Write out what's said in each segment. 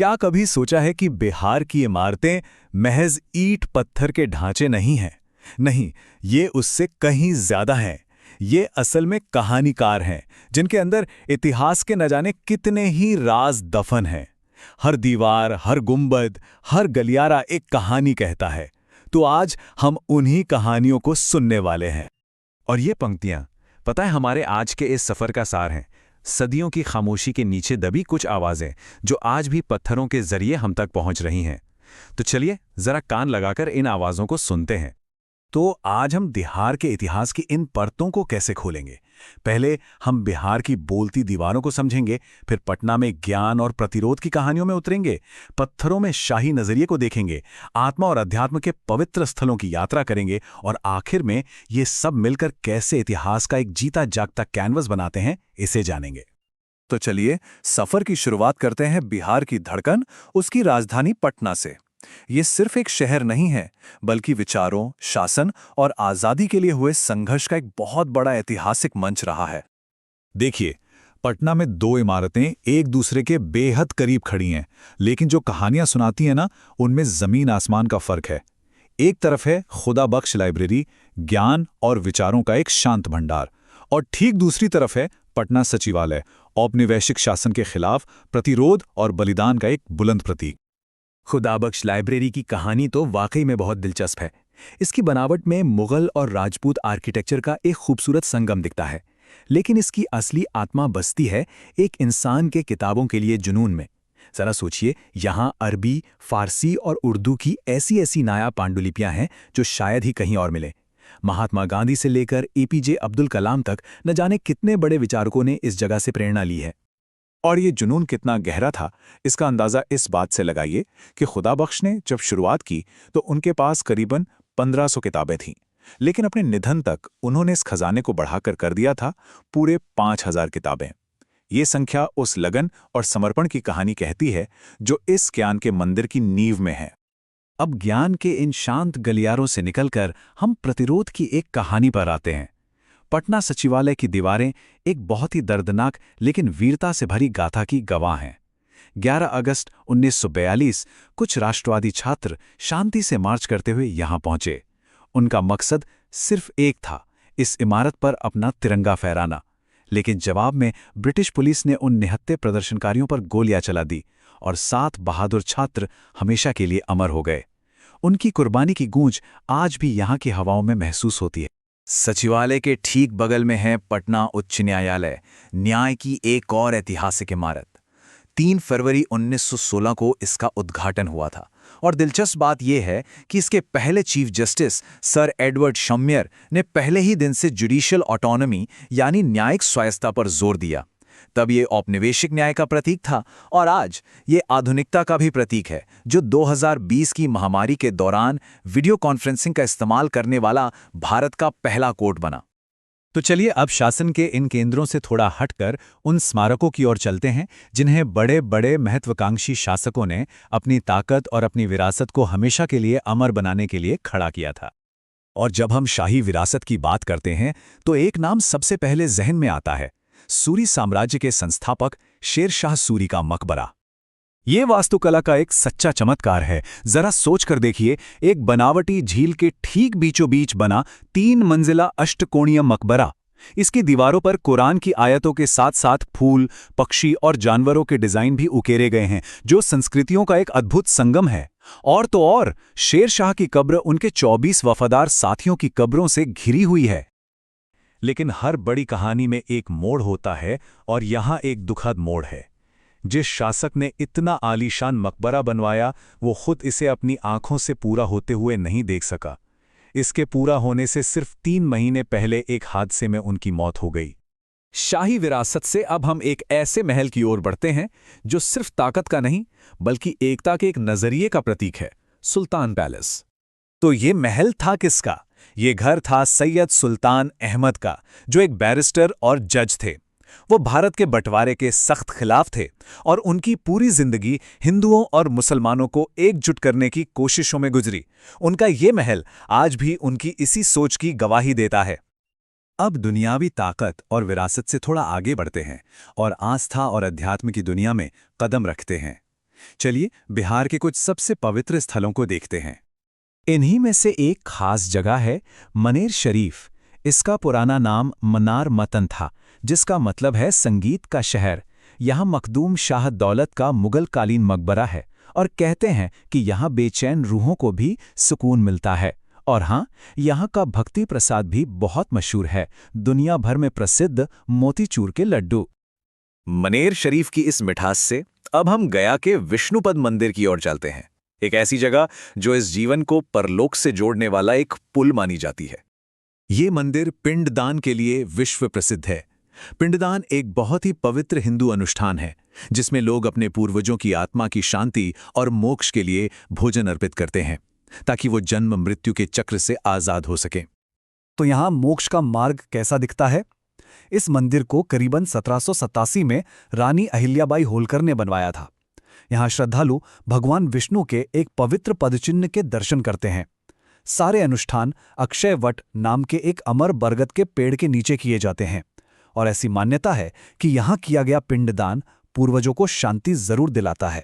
क्या कभी सोचा है कि बिहार की इमारतें महज ईंट पत्थर के ढांचे नहीं हैं? नहीं, ये उससे कहीं ज्यादा हैं। ये असल में कहानीकार हैं, जिनके अंदर इतिहास के न जाने कितने ही राज दफन हैं। हर दीवार, हर गुंबद, हर गलियारा एक कहानी कहता है। तो आज हम उन्हीं कहानियों को सुनने वाले हैं। और ये पंक्तियां, पता है, हमारे आज के इस सफर का सार हैं। सदियों की खामोशी के नीचे दबी कुछ आवाजें जो आज भी पत्थरों के जरिए हम तक पहुंच रही हैं। तो चलिए जरा कान लगाकर इन आवाजों को सुनते हैं। तो आज हम बिहार के इतिहास की इन परतों को कैसे खोलेंगे? पहले हम बिहार की बोलती दीवारों को समझेंगे, फिर पटना में ज्ञान और प्रतिरोध की कहानियों में उतरेंगे, पत्थरों में शाही नजरिए को देखेंगे, आत्मा और अध्यात्म के पवित्र स्थलों की यात्रा करेंगे और आखिर में ये सब मिलकर कैसे इतिहास का एक जीता जागता कैनवस बनाते हैं, इसे जानेंगे। तो चलिए सफर की शुरुआत करते हैं बिहार की धड़कन, उसकी राजधानी पटना से। ये सिर्फ एक शहर नहीं है, बल्कि विचारों, शासन और आजादी के लिए हुए संघर्ष का एक बहुत बड़ा ऐतिहासिक मंच रहा है। देखिए, पटना में दो इमारतें एक दूसरे के बेहद करीब खड़ी हैं, लेकिन जो कहानियां सुनाती हैं ना, उनमें जमीन आसमान का फर्क है। एक तरफ है खुदा बख्श लाइब्रेरी, ज्ञान और विचारों का एक शांत भंडार, और ठीक दूसरी तरफ है पटना सचिवालय, औपनिवेशिक शासन के खिलाफ प्रतिरोध और बलिदान का एक बुलंद प्रतीक। खुदाबख्श लाइब्रेरी की कहानी तो वाकई में बहुत दिलचस्प है। इसकी बनावट में मुगल और राजपूत आर्किटेक्चर का एक खूबसूरत संगम दिखता है, लेकिन इसकी असली आत्मा बसती है एक इंसान के किताबों के लिए जुनून में। जरा सोचिए, यहाँ अरबी, फारसी और उर्दू की ऐसी ऐसी नायाब पांडुलिपियां हैं जो शायद ही कहीं और मिले। महात्मा गांधी से लेकर एपीजे अब्दुल कलाम तक न जाने कितने बड़े विचारकों ने इस जगह से प्रेरणा ली है। और ये जुनून कितना गहरा था, इसका अंदाजा इस बात से लगाइए कि खुदाबख्श ने जब शुरुआत की तो उनके पास करीबन 1500 किताबें थीं, लेकिन अपने निधन तक उन्होंने इस खजाने को बढ़ाकर कर दिया था पूरे 5000 किताबें। ये संख्या उस लगन और समर्पण की कहानी कहती है जो इस ज्ञान के मंदिर की नींव में है। अब ज्ञान के इन शांत गलियारों से निकलकर हम प्रतिरोध की एक कहानी पर आते हैं। पटना सचिवालय की दीवारें एक बहुत ही दर्दनाक लेकिन वीरता से भरी गाथा की गवाह हैं। 11 अगस्त 1942 कुछ राष्ट्रवादी छात्र शांति से मार्च करते हुए यहां पहुंचे। उनका मकसद सिर्फ एक था, इस इमारत पर अपना तिरंगा फहराना। लेकिन जवाब में ब्रिटिश पुलिस ने उन निहत्थे प्रदर्शनकारियों पर गोलियां चला दी और 7 बहादुर छात्र हमेशा के लिए अमर हो गए। उनकी कुर्बानी की गूंज आज भी यहां की हवाओं में महसूस होती है। सचिवालय के ठीक बगल में है पटना उच्च न्यायालय, न्याय की एक और ऐतिहासिक इमारत। 3 फरवरी 1916 को इसका उद्घाटन हुआ था, और दिलचस्प बात यह है कि इसके पहले चीफ जस्टिस सर एडवर्ड शम्यर ने पहले ही दिन से जुडिशियल ऑटोनॉमी यानी न्यायिक स्वायत्तता पर जोर दिया। तब ये औपनिवेशिक न्याय का प्रतीक था, और आज ये आधुनिकता का भी प्रतीक है, जो 2020 की महामारी के दौरान वीडियो कॉन्फ्रेंसिंग का इस्तेमाल करने वाला भारत का पहला कोर्ट बना। तो चलिए अब शासन के इन केंद्रों से थोड़ा हटकर उन स्मारकों की ओर चलते हैं जिन्हें बड़े बड़े महत्वाकांक्षी शासकों ने अपनी ताकत और अपनी विरासत को हमेशा के लिए अमर बनाने के लिए खड़ा किया था। और जब हम शाही विरासत की बात करते हैं तो एक नाम सबसे पहले जहन में आता है, सूरी साम्राज्य के संस्थापक शेर शाह सूरी का मकबरा। ये वास्तुकला का एक सच्चा चमत्कार है। जरा सोच कर देखिए, एक बनावटी झील के ठीक बीचों बीच बना 3 मंजिला अष्टकोणीय मकबरा। इसकी दीवारों पर कुरान की आयतों के साथ साथ फूल, पक्षी और जानवरों के डिजाइन भी उकेरे गए हैं, जो संस्कृतियों का एक अद्भुत संगम है। और तो और शेर शाह की कब्र उनके 24 वफादार साथियों की कब्रों से घिरी हुई है। लेकिन हर बड़ी कहानी में एक मोड़ होता है, और यहां एक दुखद मोड़ है। जिस शासक ने इतना आलीशान मकबरा बनवाया, वो खुद इसे अपनी आंखों से पूरा होते हुए नहीं देख सका। इसके पूरा होने से सिर्फ 3 महीने पहले एक हादसे में उनकी मौत हो गई। शाही विरासत से अब हम एक ऐसे महल की ओर बढ़ते हैं जो सिर्फ ताकत का नहीं, बल्कि एकता के एक नजरिए का प्रतीक है, सुल्तान पैलेस। तो ये महल था किसका? ये घर था सैयद सुल्तान अहमद का, जो एक बैरिस्टर और जज थे। वो भारत के बंटवारे के सख्त खिलाफ थे, और उनकी पूरी जिंदगी हिंदुओं और मुसलमानों को एकजुट करने की कोशिशों में गुजरी। उनका ये महल आज भी उनकी इसी सोच की गवाही देता है। अब दुनियावी ताकत और विरासत से थोड़ा आगे बढ़ते हैं और आस्था और अध्यात्म की दुनिया में कदम रखते हैं। चलिए बिहार के कुछ सबसे पवित्र स्थलों को देखते हैं। इन्हीं में से एक खास जगह है मनेर शरीफ। इसका पुराना नाम मनार मतन था, जिसका मतलब है संगीत का शहर। यहाँ मखदूम शाह दौलत का मुगलकालीन मकबरा है और कहते हैं कि यहाँ बेचैन रूहों को भी सुकून मिलता है। और हाँ, यहाँ का भक्ति प्रसाद भी बहुत मशहूर है, दुनिया भर में प्रसिद्ध मोतीचूर के लड्डू। मनेर शरीफ की इस मिठास से अब हम गया के विष्णुपद मंदिर की ओर चलते हैं, एक ऐसी जगह जो इस जीवन को परलोक से जोड़ने वाला एक पुल मानी जाती है। ये मंदिर पिंडदान के लिए विश्व प्रसिद्ध है। पिंडदान एक बहुत ही पवित्र हिंदू अनुष्ठान है, जिसमें लोग अपने पूर्वजों की आत्मा की शांति और मोक्ष के लिए भोजन अर्पित करते हैं, ताकि वो जन्म मृत्यु के चक्र से आजाद हो सके। तो यहाँ मोक्ष का मार्ग कैसा दिखता है? इस मंदिर को करीबन 1787 में रानी अहिल्याबाई होलकर ने बनवाया था। यहाँ श्रद्धालु भगवान विष्णु के एक पवित्र पदचिन्ह के दर्शन करते हैं। सारे अनुष्ठान अक्षय वट नाम के एक अमर बरगद के पेड़ के नीचे किए जाते हैं और ऐसी मान्यता है कि यहाँ किया गया पिंडदान पूर्वजों को शांति जरूर दिलाता है।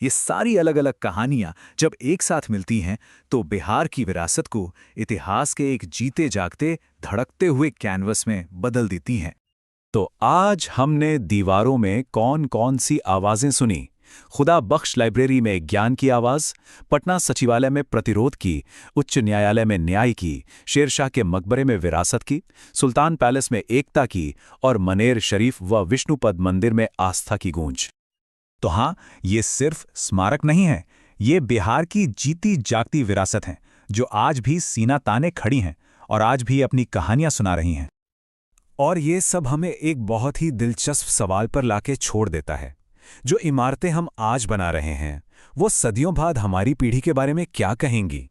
ये सारी अलग अलग कहानियां जब एक साथ मिलती हैं तो बिहार की विरासत को इतिहास के एक जीते जागते धड़कते हुए कैनवस में बदल देती हैं। तो आज हमने दीवारों में कौन कौन सी आवाजें सुनी? खुदा बख्श लाइब्रेरी में ज्ञान की आवाज, पटना सचिवालय में प्रतिरोध की, उच्च न्यायालय में न्याय की, शेरशाह के मकबरे में विरासत की, सुल्तान पैलेस में एकता की और मनेर शरीफ व विष्णुपद मंदिर में आस्था की गूंज। तो हाँ, ये सिर्फ स्मारक नहीं है, ये बिहार की जीती जागती विरासत हैं, जो आज भी सीना ताने खड़ी हैं और आज भी अपनी कहानियां सुना रही हैं। और ये सब हमें एक बहुत ही दिलचस्प सवाल पर लाके छोड़ देता है। जो इमारतें हम आज बना रहे हैं, वो सदियों बाद हमारी पीढ़ी के बारे में क्या कहेंगी?